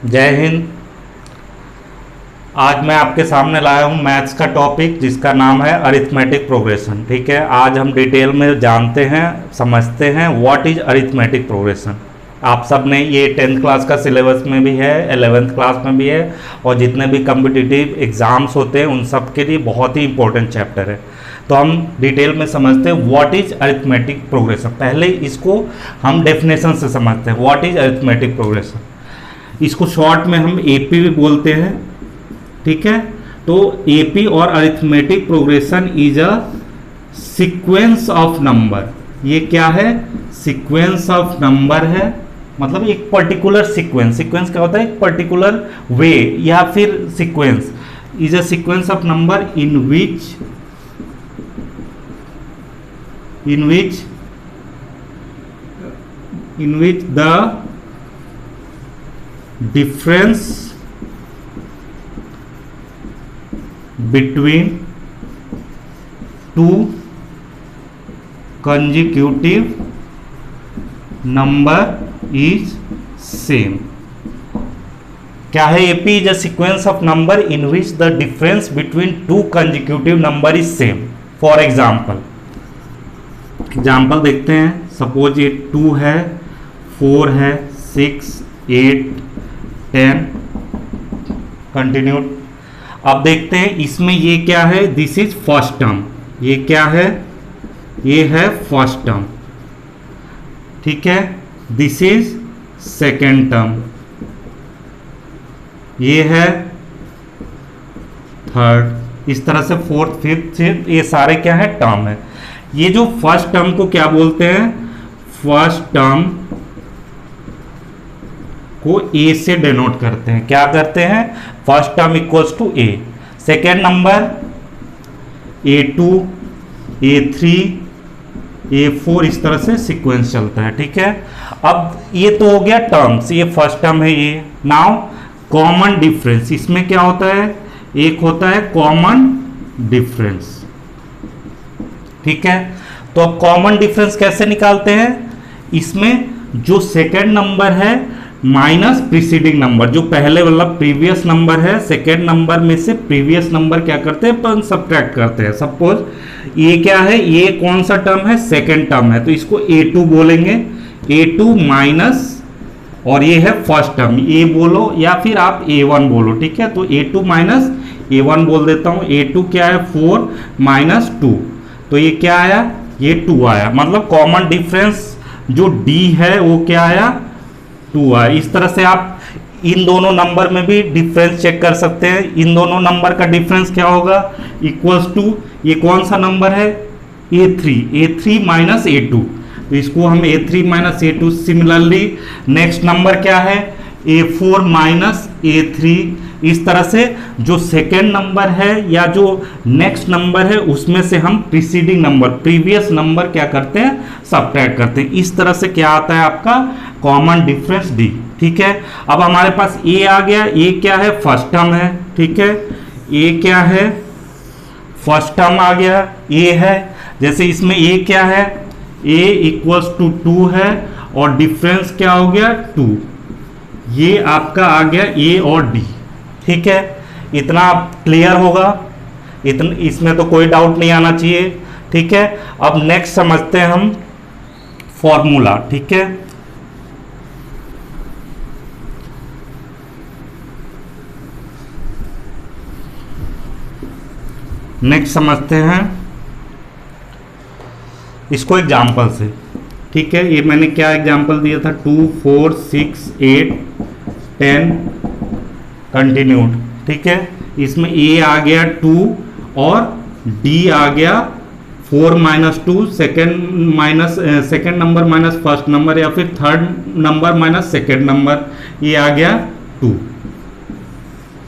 जय हिंद। आज मैं आपके सामने लाया हूँ मैथ्स का टॉपिक जिसका नाम है अरिथमेटिक प्रोग्रेशन। ठीक है, आज हम डिटेल में जानते हैं, समझते हैं व्हाट इज अरिथमेटिक प्रोग्रेशन। आप सब ने ये 10th क्लास का सिलेबस में भी है, 11th क्लास में भी है, और जितने भी कम्पिटिटिव एग्ज़ाम्स होते हैं उन सब के लिए बहुत ही इंपॉर्टेंट चैप्टर है। तो हम डिटेल में समझते हैं व्हाट इज अरिथमेटिक प्रोग्रेशन। पहले इसको हम डेफिनेशन से समझते हैं, व्हाट इज अरिथमेटिक प्रोग्रेशन। इसको शॉर्ट में हम एपी भी बोलते हैं। ठीक है, तो एपी और arithmetic progression is a sequence of number. ये क्या है? सीक्वेंस ऑफ नंबर है, मतलब एक पर्टिकुलर सीक्वेंस। सीक्वेंस क्या होता है? एक पर्टिकुलर वे या फिर sequence is a sequence of number in which the difference between two consecutive number is same। क्या है? AP is a sequence of number in which the difference between two consecutive number is same. For example देखते हैं। Suppose ये 2 है, 4 है, 6, 8, 10। Continued. अब देखते हैं इसमें ये क्या है। This is first term. ये क्या है? ये है फर्स्ट टर्म। ठीक है, दिस इज सेकेंड टर्म। ये है थर्ड। इस तरह से फोर्थ, फिफ्थ, ये सारे क्या है? टर्म है। ये जो फर्स्ट टर्म को क्या बोलते हैं? फर्स्ट टर्म को ए से डिनोट करते हैं। क्या करते हैं? First term equals to a. Second number A2, A3, A4, इस तरह से सीक्वेंस चलता है। ठीक है, अब ये तो हो गया टर्म्स, ये फर्स्ट टर्म है ये। नाउ कॉमन डिफरेंस, इसमें क्या होता है? एक होता है कॉमन डिफरेंस। ठीक है, तो अब कॉमन डिफरेंस कैसे निकालते हैं? इसमें जो सेकेंड नंबर है माइनस प्रीसीडिंग नंबर, जो पहले मतलब प्रीवियस नंबर है, सेकेंड नंबर में से प्रीवियस नंबर क्या करते हैं? अपन सब्ट्रैक्ट करते हैं। सपोज ये क्या है? ये कौन सा टर्म है? सेकेंड टर्म है, तो इसको A2 बोलेंगे। A2 माइनस, और ये है फर्स्ट टर्म, ए बोलो या फिर आप A1 बोलो। ठीक है, तो A2 माइनस A1 बोल देता हूँ। A2 क्या है? 4 माइनस 2, तो ये क्या आया? ये 2 आया। मतलब कॉमन डिफरेंस जो D है वो क्या आया? 2 आया। इस तरह से आप इन दोनों नंबर में भी डिफरेंस चेक कर सकते हैं। इन दोनों नंबर का डिफरेंस क्या होगा? इक्वल्स टू, ये कौन सा नंबर है? A3 माइनस A2, तो इसको हम A3 minus A2। Similarly next number क्या है? A4 minus A3। इस तरह से जो सेकेंड नंबर है या जो नेक्स्ट नंबर है उसमें से हम प्रीसीडिंग नंबर, प्रीवियस नंबर क्या करते हैं? सब्ट्रैक्ट करते हैं। इस तरह से क्या आता है आपका? Common difference D। ठीक है, अब हमारे पास A आ गया। A क्या है? फर्स्ट टर्म है। ठीक है, A क्या है? फर्स्ट टर्म आ गया। A है, जैसे इसमें A क्या है? A इक्वल्स टू 2 है, और डिफरेंस क्या हो गया? 2। ये आपका आ गया A और D। ठीक है, इतना क्लियर होगा, इसमें तो कोई डाउट नहीं आना चाहिए। ठीक है, अब नेक्स्ट समझते हैं हम फॉर्मूला। ठीक है, नेक्स्ट समझते हैं इसको एग्जाम्पल से। ठीक है, ये मैंने क्या एग्जाम्पल दिया था? 2, 4, 6, 8, 10। कंटिन्यूड। ठीक है, इसमें A आ गया 2 और D आ गया 4 minus 2, second number minus first number, या फिर third number minus second number, ये आ गया 2।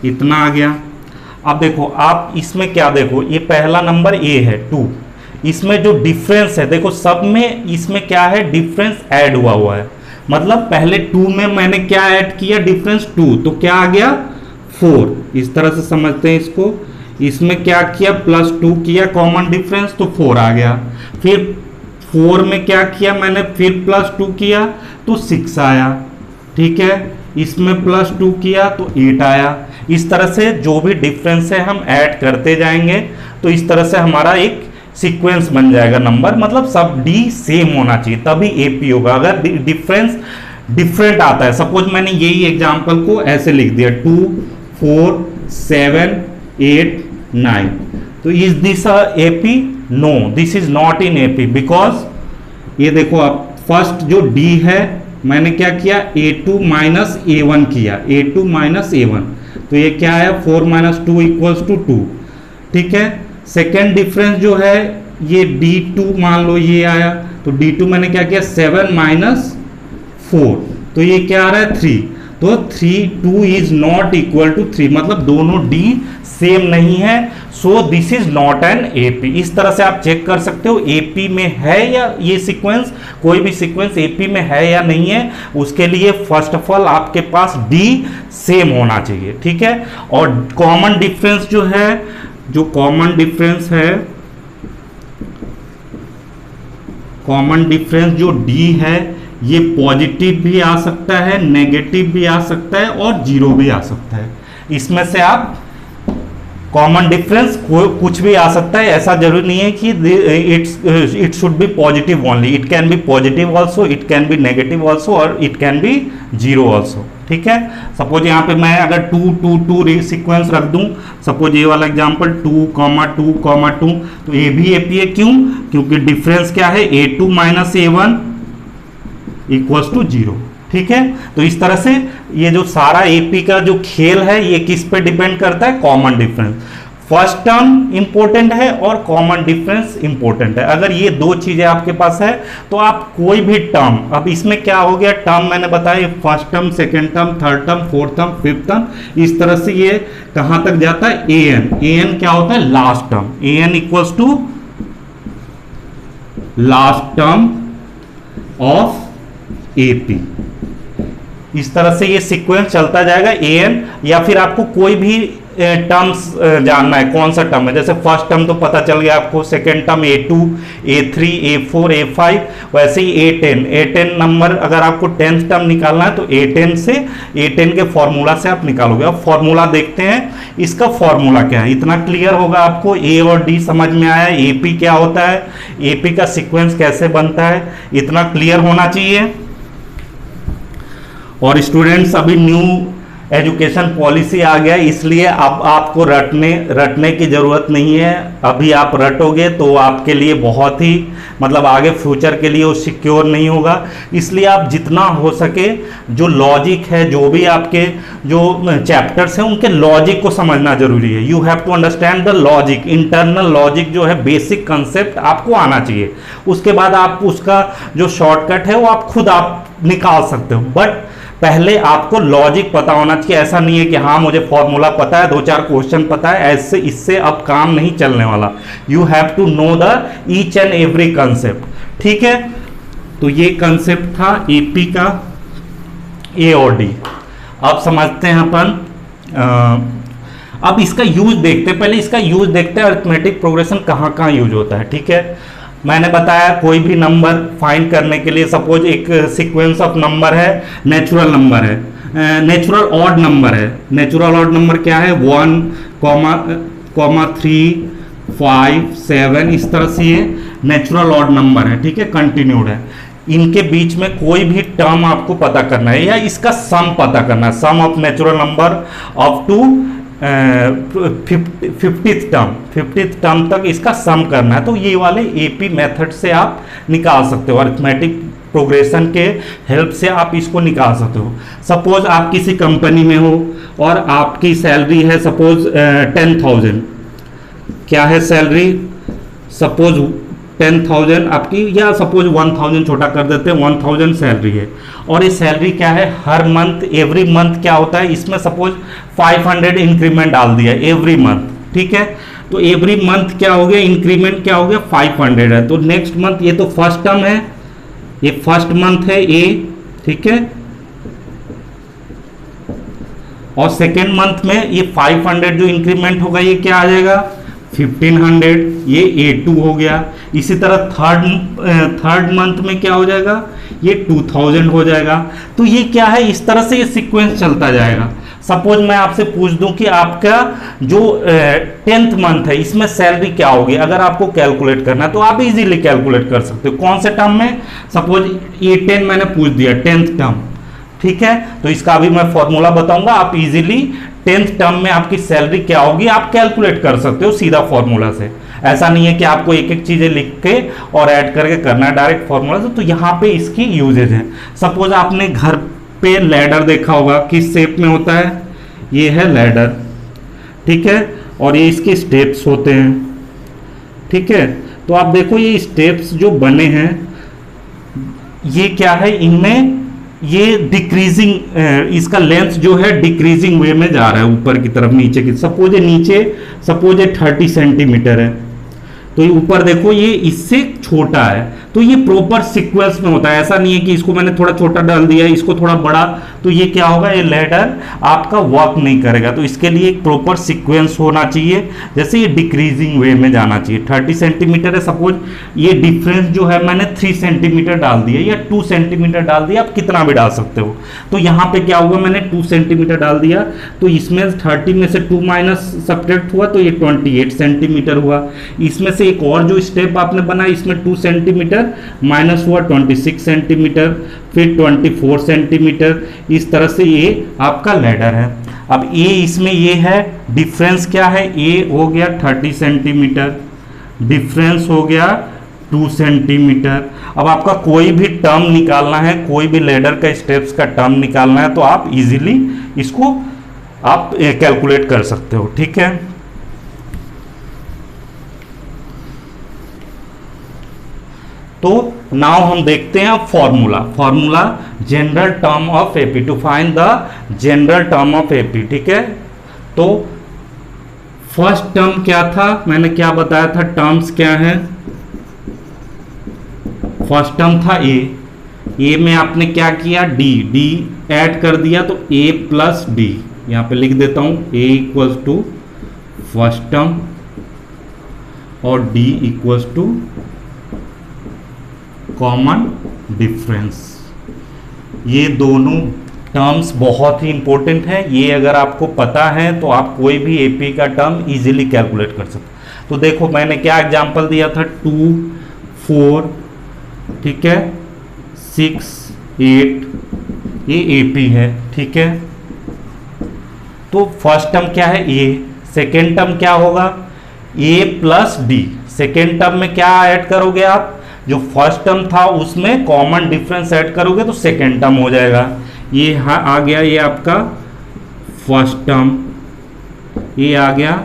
इतना आ गया। अब देखो आप इसमें क्या, देखो ये पहला नंबर A है 2, इसमें जो डिफरेंस है देखो सब में इसमें क्या है? डिफरेंस ऐड हुआ है। मतलब पहले 2 में मैंने क्या ऐड किया? डिफरेंस 2, तो क्या आ गया? 4। इस तरह से समझते हैं इसको। इसमें क्या किया? +2 किया कॉमन डिफरेंस, तो 4 आ गया। फिर 4 में क्या किया मैंने? फिर +2 किया तो 6 आया। ठीक है, इसमें +2 किया तो 8 आया। इस तरह से जो भी डिफरेंस है हम ऐड करते जाएंगे, तो इस तरह से हमारा एक सीक्वेंस बन जाएगा नंबर, मतलब सब डी सेम होना चाहिए तभी एपी होगा। अगर डिफरेंस डिफरेंट आता है, सपोज मैंने यही एग्जांपल को ऐसे लिख दिया 2 4 7 8 9, तो is this AP? No, this is not in AP, because ये देखो आप फर्स्ट जो डी है मैंने क्या किया, a2 माइनस a1 किया, a2 माइनस a1, तो ये क्या है 4 माइनस 2 इक्वल्स टू 2, ठीक है। सेकेंड डिफरेंस जो है ये d2 मान लो ये आया, तो d2 मैंने क्या किया 7 माइनस 4, तो ये क्या आ रहा है 3, तो 2 इज नॉट इक्वल टू 3, मतलब दोनों d सेम नहीं है, so this is not an AP. इस तरह से आप चेक कर सकते हो एपी में है या ये सीक्वेंस, कोई भी सीक्वेंस एपी में है या नहीं है, उसके लिए फर्स्ट ऑफ ऑल आपके पास डी सेम होना चाहिए, ठीक है। और कॉमन डिफरेंस जो है, जो कॉमन डिफरेंस है, कॉमन डिफरेंस जो डी है ये पॉजिटिव भी आ सकता है, नेगेटिव भी आ सकता है और जीरो भी आ सकता है। इसमें से आप कॉमन डिफरेंस कुछ भी आ सकता है, ऐसा जरूरी नहीं है कि it should be positive only, it can be positive also, it can be negative also और it can be zero also, ठीक है। सपोज यहाँ पे मैं अगर 2 2 2 सीक्वेंस रख दूं, सपोज ये वाला एग्जांपल 2, 2, 2, तो ये भी एपी है, क्यों? क्योंकि डिफरेंस क्या है a2 minus a1 equals to 0, ठीक है। तो इस तरह से ये जो सारा एपी का जो खेल है ये किस पे डिपेंड करता है, common difference. First term important है और कॉमन डिफरेंस इंपॉर्टेंट है। अगर ये दो चीजें आपके पास है तो आप कोई भी टर्म, अब इसमें क्या हो गया, टर्म मैंने बताया first term, second term, third term, fourth term, fifth term, इस तरह से ये कहां तक जाता है, an क्या होता है, last term, an equals to last term of AP. इस तरह से ये सीक्वेंस चलता जाएगा an, या फिर आपको कोई भी टर्म्स जानना है कौन सा टर्म है, जैसे फर्स्ट टर्म तो पता चल गया आपको, second term a2, a3, a4, a5, वैसे ही a10 नंबर अगर आपको 10th टर्म निकालना है तो a10 के फॉर्मूला से आप निकालोगे। अब फॉर्मूला देखते हैं, इसका फॉर्मूला क्या है, इतना क्लियर होगा आपको, a और d समझ में आया, AP क्या होता है, AP का सीक्वेंस कैसे बनता है, इतना क्लियर होना चाहिए। और स्टूडेंट्स अभी न्यू एजुकेशन पॉलिसी आ गया, इसलिए अब आपको रटने की ज़रूरत नहीं है। अभी आप रटोगे तो आपके लिए बहुत ही, मतलब आगे फ्यूचर के लिए वो सिक्योर नहीं होगा। इसलिए आप जितना हो सके जो लॉजिक है, जो भी आपके जो चैप्टर्स हैं उनके लॉजिक को समझना जरूरी है। You have to understand the logic, internal logic जो है, बेसिक कंसेप्ट आपको आना चाहिए। उसके बाद आप उसका जो शॉर्टकट है वो आप खुद आप निकाल सकते हो, बट पहले आपको लॉजिक पता होना चाहिए। ऐसा नहीं है कि हाँ मुझे फॉर्मूला पता है, 2-4 क्वेश्चन पता है, ऐसे इससे अब काम नहीं चलने वाला। You have to know the each and every concept, ठीक है। तो ये कंसेप्ट था एपी का, ए और डी। अब समझते हैं अपन, अब इसका यूज देखते हैं, पहले इसका यूज देखते हैं, अरिथमेटिक प्रोग्रेशन कहाँ कहाँ यूज होता है, ठीक है। मैंने बताया कोई भी नंबर फाइंड करने के लिए, सपोज एक सीक्वेंस ऑफ नंबर है, नेचुरल नंबर है, नेचुरल ऑड नंबर है। नेचुरल ऑड नंबर क्या है, 1, 3, 5, 7, इस तरह से ये नेचुरल ऑड नंबर है, ठीक है, कंटिन्यूड है। इनके बीच में कोई भी टर्म आपको पता करना है या इसका सम पता करना है, sum of natural number up to 50th term तक इसका सम करना है। तो ये वाले एपी मेथड से आप निकाल सकते हो, अरिथमेटिक प्रोग्रेशन के हेल्प से आप इसको निकाल सकते हो। सपोज आप किसी कंपनी में हो और आपकी सैलरी है सपोज 10,000, क्या है सैलरी, सपोज 10,000 आपकी, या सपोज 1,000 छोटा कर देते हैं, 1,000 सैलरी है। और ये सैलरी क्या है, हर मंथ, एवरी मंथ क्या होता है, इसमें सपोज 500 इंक्रीमेंट डाल दिया एवरी मंथ, ठीक है। तो एवरी मंथ क्या हो गया, इंक्रीमेंट क्या हो गया, 500 है। तो नेक्स्ट मंथ, ये तो फर्स्ट टर्म है, ये फर्स्ट मंथ है ए, ठीक है, और सेकेंड मंथ में ये 500 जो इंक्रीमेंट होगा ये क्या आ जाएगा, 1500, ये A2 हो गया। इसी तरह थर्ड मंथ में क्या हो जाएगा, ये 2000 हो जाएगा। तो ये क्या है, इस तरह से ये सीक्वेंस चलता जाएगा। सपोज मैं आपसे पूछ दूं कि आपका जो 10th मंथ है इसमें सैलरी क्या होगी, अगर आपको कैलकुलेट करना है तो आप इजीली कैलकुलेट कर सकते हो। कौन से टर्म में, सपोज ये 10 मैंने पूछ दिया, 10th टर्म, ठीक है, तो इसका भी मैं फॉर्मूला बताऊंगा, आप इजीली 10th टर्म में आपकी सैलरी क्या होगी आप कैलकुलेट कर सकते हो सीधा फॉर्मूला से। ऐसा नहीं है कि आपको एक एक चीजें लिख के और ऐड करके करना है डायरेक्ट फॉर्मूला से। तो यहाँ पे इसकी यूजेज है। सपोज आपने घर पे लैडर देखा होगा, किस शेप में होता है, ये है लैडर, ठीक है, और ये इसके स्टेप्स होते हैं, ठीक है। तो आप देखो ये स्टेप्स जो बने हैं ये क्या है, इनमें ये डिक्रीजिंग, इसका लेंथ जो है डिक्रीजिंग वे में जा रहा है ऊपर की तरफ नीचे की। सपोज ये 30 सेंटीमीटर है, तो ये ऊपर देखो ये इससे छोटा है, तो ये प्रॉपर सीक्वेंस में होता है। ऐसा नहीं है कि इसको मैंने थोड़ा छोटा डाल दिया इसको थोड़ा बड़ा, तो ये क्या होगा, ये लैडर आपका वर्क नहीं करेगा। तो इसके लिए एक प्रॉपर सीक्वेंस होना चाहिए, जैसे ये डिक्रीजिंग वे में जाना चाहिए। 30 सेंटीमीटर है, सपोज ये डिफरेंस जो है मैंने 3 सेंटीमीटर डाल दिया या 2 सेंटीमीटर डाल दिया, आप कितना भी डाल सकते हो। तो यहाँ पे क्या हुआ, मैंने 2 सेंटीमीटर डाल दिया, तो इसमें 30 में से 2 माइनस सब्ट्रैक्ट हुआ तो ये 28 सेंटीमीटर हुआ। इसमें से एक और जो स्टेप आपने बनाया, इसमें 2 सेंटीमीटर माइनस हुआ 26 सेंटीमीटर, फिर 24 सेंटीमीटर, इस तरह से ये आपका लैडर है। अब ए इसमें ये है, डिफरेंस क्या है, ए हो गया 30 सेंटीमीटर, डिफरेंस हो गया 2 सेंटीमीटर। अब आपका कोई भी टर्म निकालना है, कोई भी लैडर का स्टेप्स का टर्म निकालना है तो आप इजीली इसको आप कैलकुलेट कर सकते हो, ठीक है। तो नाउ हम देखते हैं formula general term of AP, to find the general term of AP, ठीक है। तो फर्स्ट टर्म क्या था, मैंने क्या बताया था, टर्म्स क्या है, फर्स्ट टर्म था ए में आपने क्या किया, डी ऐड कर दिया तो ए प्लस डी, यहां पे लिख देता हूं, a equals to first term और d equals to common difference. ये दोनों टर्म्स बहुत ही इंपॉर्टेंट है, ये अगर आपको पता है तो आप कोई भी एपी का टर्म इजीली कैलकुलेट कर सकते। तो देखो मैंने क्या एग्जांपल दिया था, 2, 4, ठीक है, 6, 8, ये एपी है, ठीक है। तो फर्स्ट टर्म क्या है, ए, सेकेंड टर्म क्या होगा, ए प्लस डी। सेकेंड टर्म में क्या ऐड करोगे आप, जो फर्स्ट टर्म था उसमें कॉमन डिफरेंस ऐड करोगे तो सेकेंड टर्म हो जाएगा। ये आ गया, ये आपका फर्स्ट टर्म, ये आ गया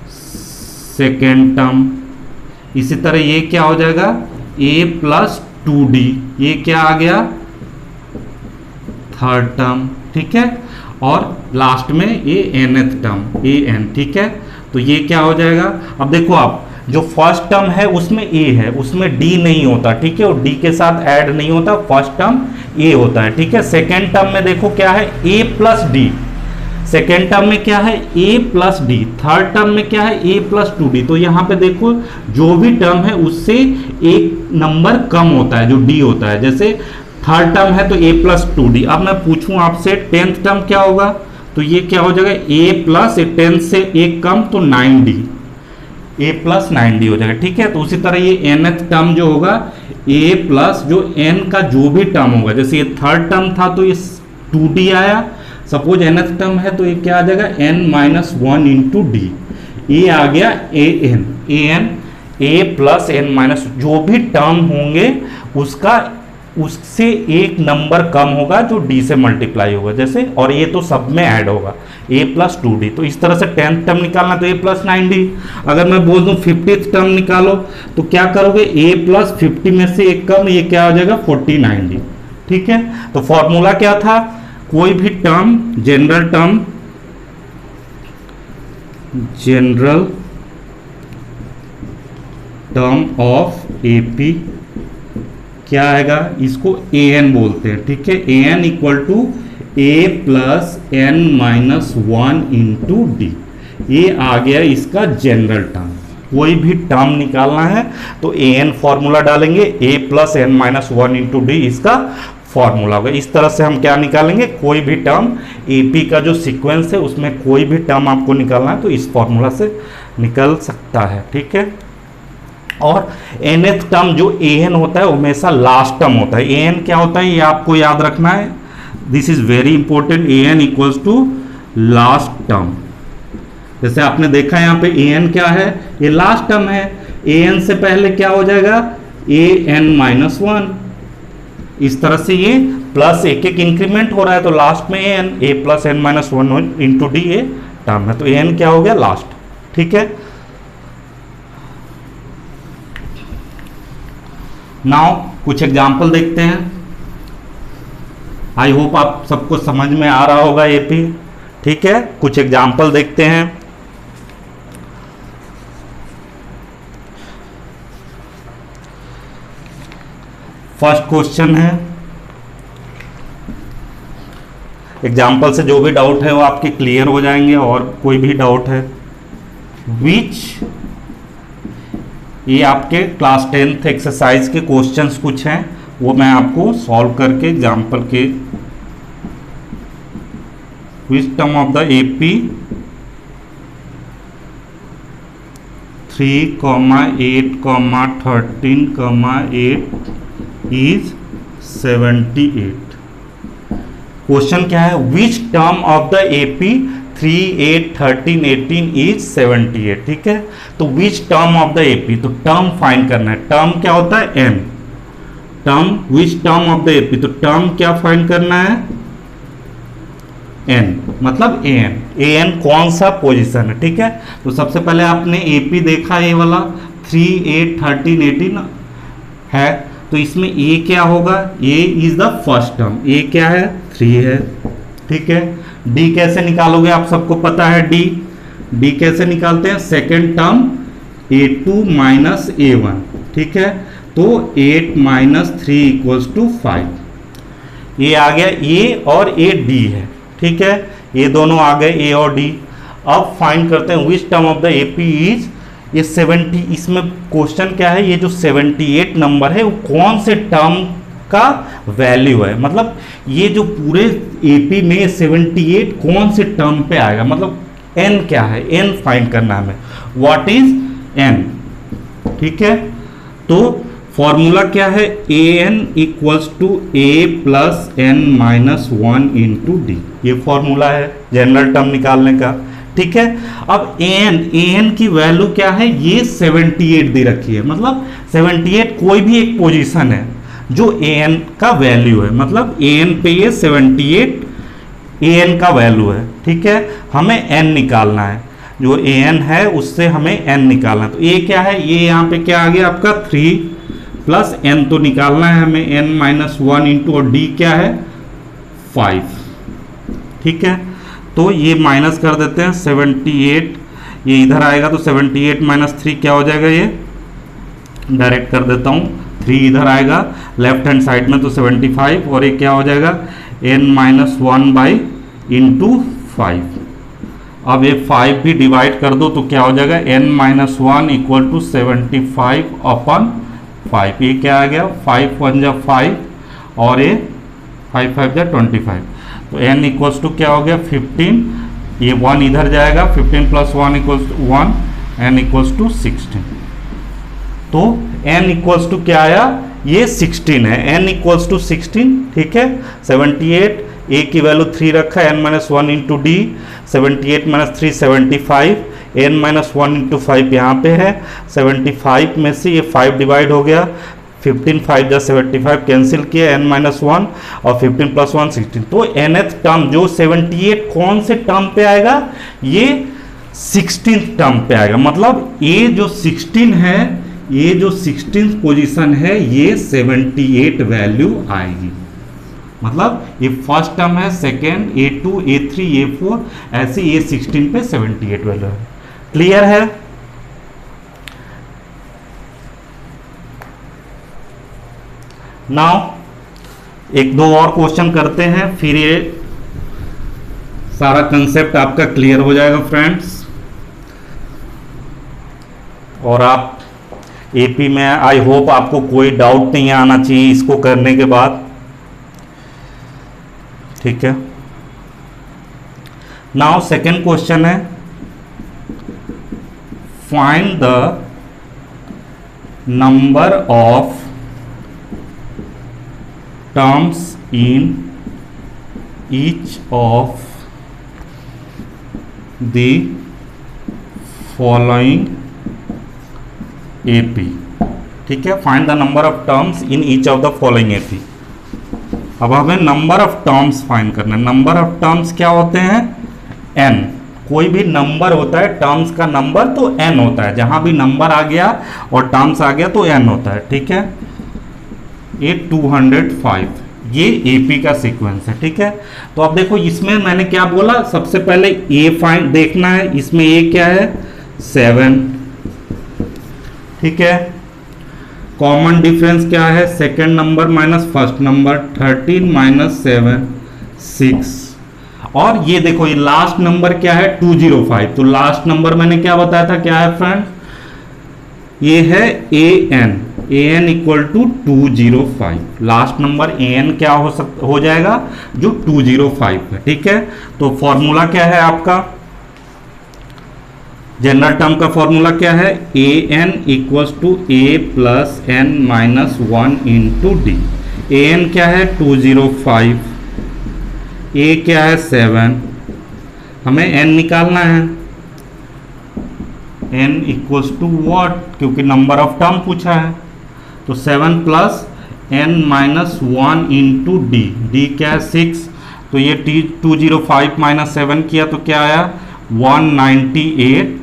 सेकेंड टर्म। इसी तरह ये क्या हो जाएगा, a प्लस 2d, ये क्या आ गया, थर्ड टर्म, ठीक है। और लास्ट में ये nth टर्म, an, ठीक है। तो ये क्या हो जाएगा, अब देखो आप जो फर्स्ट टर्म है उसमें ए है, उसमें डी नहीं होता, ठीक है, और डी के साथ ऐड नहीं होता, फर्स्ट टर्म ए होता है, ठीक है। सेकेंड टर्म में देखो क्या है, ए प्लस डी, सेकेंड टर्म में क्या है, ए प्लस डी, थर्ड टर्म में क्या है, ए प्लस 2d। तो यहाँ पे देखो जो भी टर्म है उससे एक नंबर कम होता है जो डी होता है, जैसे थर्ड टर्म है तो ए प्लस 2d। अब मैं पूछूं आपसे 10th टर्म क्या होगा, तो ये क्या हो जाएगा, ए प्लस 10 से एक कम तो 9d, a प्लस 9d हो जाएगा, ठीक है। तो उसी तरह ये nth टर्म जो होगा, a प्लस जो n का जो भी टर्म होगा, जैसे ये थर्ड टर्म था तो ये 2d आया, सपोज nth टर्म है तो ये क्या आ जाएगा, n माइनस 1 इंटू डी, ये आ गया an a plus n minus, जो भी टर्म होंगे उससे एक नंबर कम होगा जो d से मल्टीप्लाई होगा, जैसे, और ये तो सब में ऐड होगा a प्लस 2d। तो इस तरह से 10th टर्म निकालना तो a प्लस 9d। अगर मैं बोल दूं 50th टर्म निकालो तो क्या करोगे, a प्लस 50 में से एक कम, ये क्या हो जाएगा 49d, ठीक है। तो फॉर्मूला क्या था, कोई भी term, general term of AP क्या आएगा, इसको an बोलते हैं, ठीक है। an equal to a plus n minus 1 into D, ये आ गया इसका जनरल टर्म, कोई भी टर्म निकालना है तो ए एन फॉर्मूला डालेंगे, A plus N minus one into D इसका फॉर्मूला होगा। इस तरह से हम क्या निकालेंगे, कोई भी टर्म एपी का जो सीक्वेंस है उसमें कोई भी टर्म आपको निकालना है तो इस फॉर्मूला से निकल सकता है, ठीक है। और nth टर्म जो an होता है वो हमेशा लास्ट टर्म होता है। an क्या होता है ये आपको याद रखना है, this is very important. an equals to last term. जैसे आपने देखा यहाँ पे an क्या है, ये लास्ट टर्म है। an से पहले क्या हो जाएगा, an माइनस वन। इस तरह से ये प्लस एक एक इंक्रीमेंट हो रहा है तो लास्ट में an, a plus N minus one into D ये टर्म है, तो an क्या हो गया, लास्ट, ठीक है। नाउ कुछ एग्जाम्पल देखते हैं। आई होप आप सबको समझ में आ रहा होगा एपी, ठीक है। कुछ एग्जाम्पल देखते हैं। फर्स्ट क्वेश्चन है, एग्जाम्पल से जो भी डाउट है वो आपके क्लियर हो जाएंगे, और कोई भी डाउट है विच, ये आपके क्लास 10th एक्सरसाइज के क्वेश्चंस कुछ हैं वो मैं आपको सॉल्व करके एग्जाम्पल के, which term of the AP 3, 8, 13, 8 is 78। Question क्या है, which term of the AP 3, 8, 13, 18 is 78, ठीक है। तो which term of the AP, तो टर्म फाइंड करना है। टर्म क्या होता है, n. Term, which term of the AP, तो टर्म क्या फाइंड करना है, एन, मतलब ए एन। ए एन कौन सा पोजीशन है, ठीक है। तो सबसे पहले आपने एपी देखा, ये वाला 3, 8, 13, 18 है, तो इसमें ए क्या होगा, ए इज द फर्स्ट टर्म, ए क्या है, 3 है, ठीक है। डी कैसे निकालोगे, आप सबको पता है डी कैसे निकालते हैं, second term a2 minus a1, ठीक है। तो 8 माइनस 3 इक्वल्स टू 5। ये आ गया ए और ए डी है, ठीक है। ये दोनों आ गए ए और डी। अब फाइंड करते हैं विच term of the AP is, ये 70, इसमें क्वेश्चन क्या है, ये जो 78 नंबर है वो कौन से टर्म का वैल्यू है, मतलब ये जो पूरे एपी में 78 कौन से टर्म पे आएगा, मतलब n क्या है, n फाइंड करना है हमें, व्हाट इज n, ठीक है। तो फॉर्मूला क्या है, A N equals to A plus N minus one into D, ये फॉर्मूला है जनरल टर्म निकालने का, ठीक है। अब an की वैल्यू क्या है, ये 78 दे रखी है, मतलब 78 कोई भी एक पोजीशन है जो an का वैल्यू है, मतलब an पे ये 78 an का वैल्यू है, ठीक है। हमें n निकालना है, जो an है उससे हमें n निकालना है। तो a क्या है, ये यहाँ पे क्या आ गया आपका 3 प्लस n तो निकालना है हमें n माइनस वन इंटू, और d क्या है 5, ठीक है। तो ये माइनस कर देते हैं, 78 ये इधर आएगा तो 78 माइनस 3 क्या हो जाएगा, ये डायरेक्ट कर देता हूँ, 3 इधर आएगा लेफ्ट हैंड साइड में तो 75, और ये क्या हो जाएगा n minus one by into 5। अब ये 5 भी डिवाइड कर दो तो क्या हो जाएगा, n minus one equal to 75 अपन 5। ये क्या आ गया, 5 1 जा 5 और ये 5 5 जा 25, तो n इक्वल्स टू क्या हो गया 15, ये 1 इधर जाएगा, 15 plus 1 equals to 1, n equals to 16। तो n इक्वल्स टू क्या आया, ये 16 है, n इक्वल्स टू 16, ठीक है। 78, a की वैल्यू 3 रखा है, n minus one into D, 78 minus 3 75, n minus one into 5 यहाँ पे है, 75 में से ये 5 डिवाइड हो गया, 15 5 जा 75 कैंसिल किया, n माइनस वन और 15 प्लस 1 16। तो nth टर्म जो 78 कौन से टर्म पे आएगा, ये 16th टर्म पे आएगा, मतलब ये जो 16 है, ये जो 16th पोजीशन है ये 78 वैल्यू आएगी, मतलब ये फर्स्ट टर्म है, सेकेंड a2 a3 a4 ऐसे ये 16 पे 78 वैल्यू है। क्लियर है। नाउ एक दो और क्वेश्चन करते हैं, फिर ये सारा कंसेप्ट आपका क्लियर हो जाएगा फ्रेंड्स। और आप एपी में, आई होप आपको कोई डाउट नहीं आना चाहिए इसको करने के बाद, ठीक है। नाउ सेकेंड क्वेश्चन है, find the number of terms in each of the following AP, ठीक है। Find the number of terms in each of the following AP. अब हमें नंबर ऑफ टर्म्स फाइंड करना है। नंबर ऑफ टर्म्स क्या होते हैं? n। कोई भी नंबर होता है, टर्म्स का नंबर तो n होता है, जहां भी नंबर आ गया और टर्म्स आ गया तो n होता है, ठीक है। ये 205 ये एपी का सीक्वेंस है, ठीक है। तो अब देखो इसमें मैंने क्या बोला, सबसे पहले ए फाइंड देखना है। इसमें ए क्या है? 7, ठीक है। कॉमन डिफरेंस क्या है? Second number minus first number, 13 minus 7 6। और ये देखो ये लास्ट नंबर क्या है? 205। तो लास्ट नंबर मैंने क्या बताया था, क्या है फ्रेंड? ये है an। an equal to 205। Last number an क्या हो जाएगा? जो 205 है, ठीक है। तो फॉर्मूला क्या है आपका? जनरल टर्म का फॉर्मूला क्या है? an equals to a plus n minus 1 into d. an क्या है? 205, a क्या है? 7। हमें n निकालना है। n equals to what? क्योंकि नंबर ऑफ टर्म पूछा है, तो 7 plus n minus 1 into d. D क्या है? 6। तो ये 205 माइनस 7 किया तो क्या आया? 198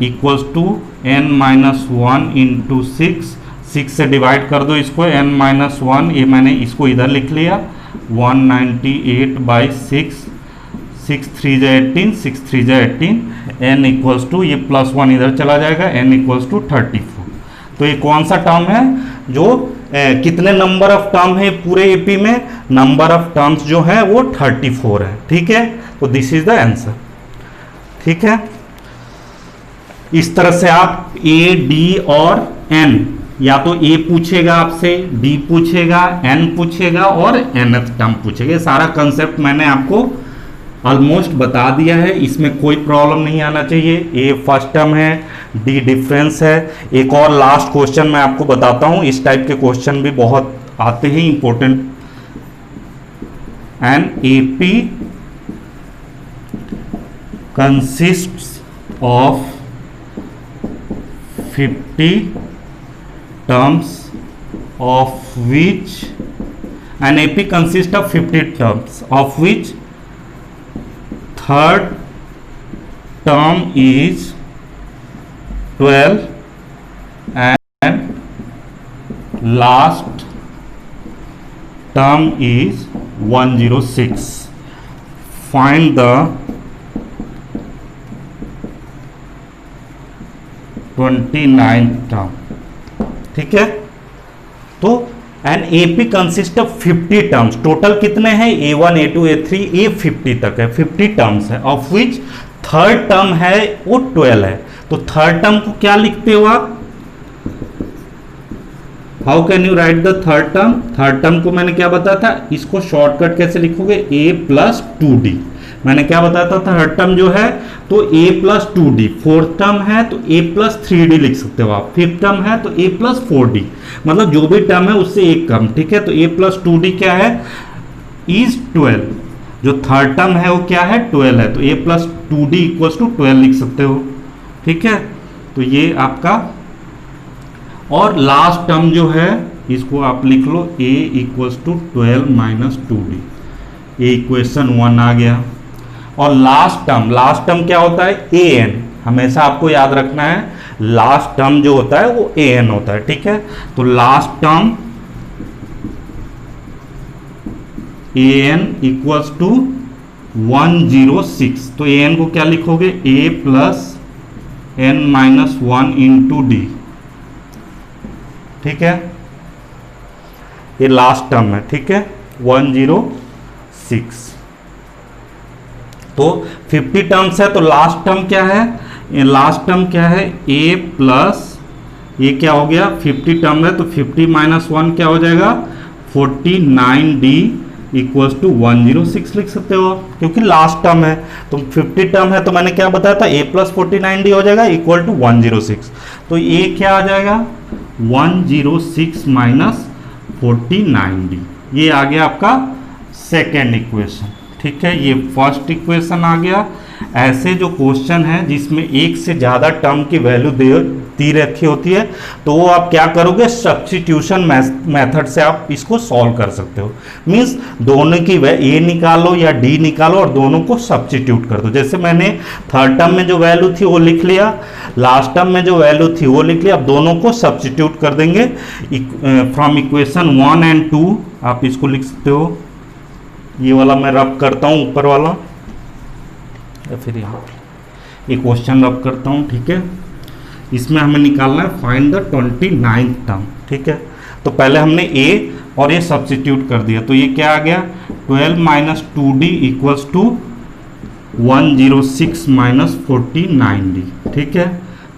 equals to n minus 1 into 6। 6 से डिवाइड कर दो इसको, n माइनस 1, ये मैंने इसको इधर लिख लिया, 198 बाई 6। 6 3 जा 18, 6 3 जा 18, n इक्वल्स टू, ये प्लस 1 इधर चला जाएगा, n इक्वल्स टू 34। तो ये कौन सा टर्म है जो कितने नंबर ऑफ टर्म है पूरे एपी में? नंबर ऑफ टर्म्स जो है वो 34 है, ठीक है। तो दिस इज द आंसर, ठीक है। इस तरह से आप ए, डी और n, या तो a पूछेगा आपसे, d पूछेगा, n पूछेगा और nth टर्म पूछेगा। सारा कंसेप्ट मैंने आपको ऑलमोस्ट बता दिया है, इसमें कोई प्रॉब्लम नहीं आना चाहिए। ए फर्स्ट टर्म है, डी डिफरेंस है। एक और लास्ट क्वेश्चन मैं आपको बताता हूं, इस टाइप के क्वेश्चन भी बहुत आते हैं important. An AP consists of 50 terms of which an AP consists of 50 terms of which third term is 12 and last term is 106. Find the 29th term, ठीक है। तो an AP consist of 50 terms. Total कितने हैं? A1 A2 A3 A50 तक है, 50 terms है, of which third term है वो 12 है। तो थर्ड टर्म को क्या लिखते हो आप? How can you right the third term? Third term को मैंने क्या बताया था, इसको शॉर्टकट कैसे लिखोगे? a plus 2d। मैंने क्या बताया था, थर्ड टर्म जो है तो a plus 2d। Fourth term है तो a प्लस 3d लिख सकते हो आप। फिफ्थ टर्म है तो a प्लस 4d, मतलब जो भी टर्म है उससे एक कम, ठीक है। तो a प्लस 2d क्या है? इज 12। जो थर्ड टर्म है वो क्या है? 12 है। तो a plus 2d equals to 12 लिख सकते हो, ठीक है। तो ये आपका, और लास्ट टर्म जो है इसको आप लिख लो a equals to 12 minus 2d। ये इक्वेशन 1 आ गया। और लास्ट टर्म क्या होता है? an। हमेशा आपको याद रखना है लास्ट टर्म जो होता है वो an होता है, ठीक है। तो last term an equals to 106। तो an को क्या लिखोगे? a plus n minus 1 into d, ठीक है। ये लास्ट टर्म है, ठीक है, 106। तो 50 टर्म्स है तो लास्ट टर्म क्या है? लास्ट टर्म क्या है, ए प्लस ये क्या हो गया 50 टर्म है, तो 50 माइनस 1 क्या हो जाएगा 49d इक्वल्स टू 106 लिख सकते हो आप, क्योंकि लास्ट टर्म है। तो 50 टर्म है तो मैंने क्या बताया था, a प्लस 49d हो जाएगा इक्वल टू 106। तो ये क्या आ जाएगा 106 माइनस 49d, ये आ गया आपका सेकेंड इक्वेशन। ठीक है, ये फर्स्ट इक्वेशन आ गया। ऐसे जो क्वेश्चन है जिसमें एक से ज़्यादा टर्म की वैल्यू दी रखी होती है, तो वो आप क्या करोगे, सब्स्टिट्यूशन मेथड से आप इसको सॉल्व कर सकते हो। मींस दोनों की ए निकालो या डी निकालो और दोनों को सब्स्टिट्यूट कर दो। जैसे मैंने थर्ड टर्म में जो वैल्यू थी वो लिख लिया, लास्ट टर्म में जो वैल्यू थी वो लिख लिया। अब दोनों को सब्स्टिट्यूट कर देंगे फ्रॉम इक्वेशन 1 एंड 2। आप इसको लिख सकते हो, ये वाला मैं रब करता हूँ ऊपर वाला, या फिर यहाँ ये क्वेश्चन रब करता हूँ। ठीक है, इसमें हमें निकालना है फाइंड द 29th टर्म। ठीक है, तो पहले हमने ए और ये सब्स्टिट्यूट कर दिया, तो ये क्या आ गया 12 minus 2d equals to 106 minus 49d। ठीक है,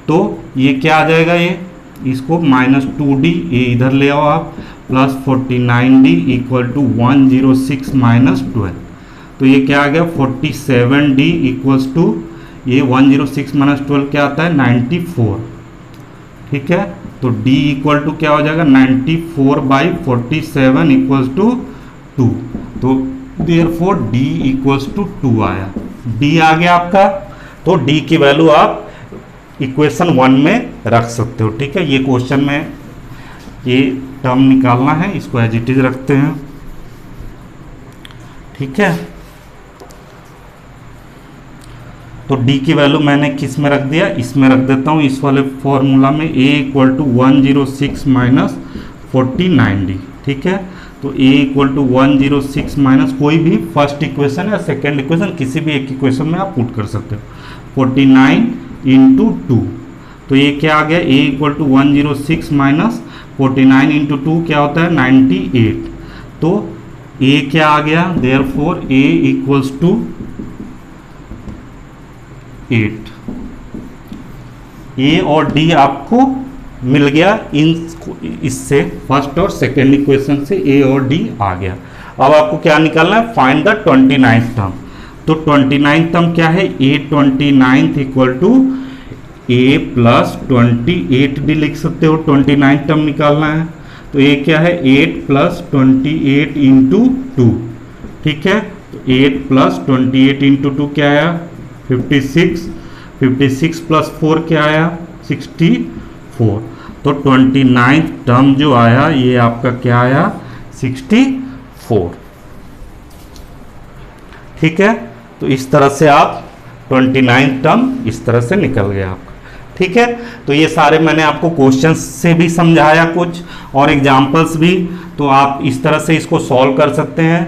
तो ये क्या आ जाएगा, ये इसको माइनस 2d ये इधर ले आओ आप, plus 49d equal to 106 minus 12। तो ये क्या आ गया 47d इक्वल्स टू ये 106 माइनस 12 क्या आता है 94। ठीक है, तो d इक्वल टू क्या हो जाएगा 94 बाई 47 इक्वल्स टू 2। तो देयरफॉर d इक्वल्स टू 2 आया, d आ गया आपका। तो d की वैल्यू आप इक्वेशन 1 में रख सकते हो। ठीक है, ये क्वेश्चन में ये टर्म निकालना है, इसको एज इट इज रखते हैं। ठीक है, तो d की वैल्यू मैंने किस में रख दिया, इसमें रख देता हूँ, इस वाले फॉर्मूला में a equal to 106 minus 49d। ठीक है, तो a इक्वल टू 106 माइनस कोई भी फर्स्ट इक्वेशन या सेकेंड इक्वेशन किसी भी एक इक्वेशन में आप पुट कर सकते हो, 49 इंटू 2। तो ये क्या आ गया a equal to 106 minus 49 into 2 क्या होता है 98। तो a क्या आ गया, देयरफॉर a इक्वल्स टू 8। ए और डी आपको मिल गया इससे, फर्स्ट और सेकेंड इक्वेशन से ए और डी आ गया। अब आपको क्या निकालना है, फाइंड द 29th टर्म। तो 29th टर्म क्या है, a 29th equal to A plus 28d लिख सकते हो। 29th टर्म निकालना है, तो ये क्या है 8 प्लस 28 इंटू 2। ठीक है, तो 8 प्लस 28 इंटू 2 क्या आया 56, 56 प्लस 4 क्या आया 64। तो 29th टर्म जो आया ये आपका क्या आया 64। ठीक है, तो इस तरह से आप 29th टर्म इस तरह से निकल गया आपका। ठीक है, तो ये सारे मैंने आपको क्वेश्चंस से भी समझाया कुछ और एग्जाम्पल्स भी, तो आप इस तरह से इसको सॉल्व कर सकते हैं।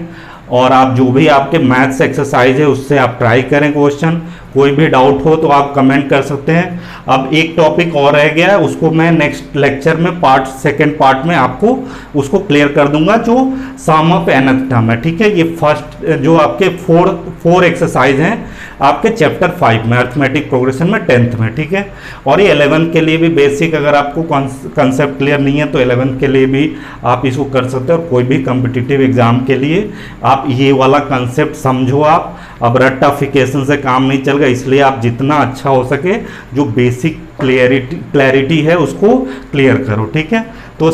और आप जो भी आपके मैथ्स एक्सरसाइज है उससे आप ट्राई करें क्वेश्चन। कोई भी डाउट हो तो आप कमेंट कर सकते हैं। अब एक टॉपिक और रह गया है, उसको मैं नेक्स्ट लेक्चर में सेकेंड पार्ट में आपको उसको क्लियर कर दूंगा, जो सम ऑफ nth टर्म है। ठीक है, ये फर्स्ट जो आपके फोर एक्सरसाइज हैं आपके चैप्टर 5 में, अर्थमेटिक प्रोग्रेशन में 10th में। ठीक है, और ये 11 के लिए भी बेसिक, अगर आपको कंसेप्ट क्लियर नहीं है तो 11 के लिए भी आप इसको कर सकते हो। और कोई भी कम्पिटिटिव एग्जाम के लिए आप ये वाला कंसेप्ट समझो आप। अब रट्टाफिकेशन से काम नहीं चलेगा, इसलिए आप जितना अच्छा हो सके जो बेसिक क्लैरिटी है उसको क्लियर करो। ठीक है, तो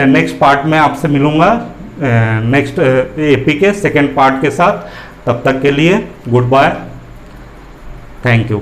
नेक्स्ट पार्ट में आपसे मिलूंगा नेक्स्ट एपी के सेकेंड पार्ट के साथ। तब तक के लिए गुड बाय, थैंक यू।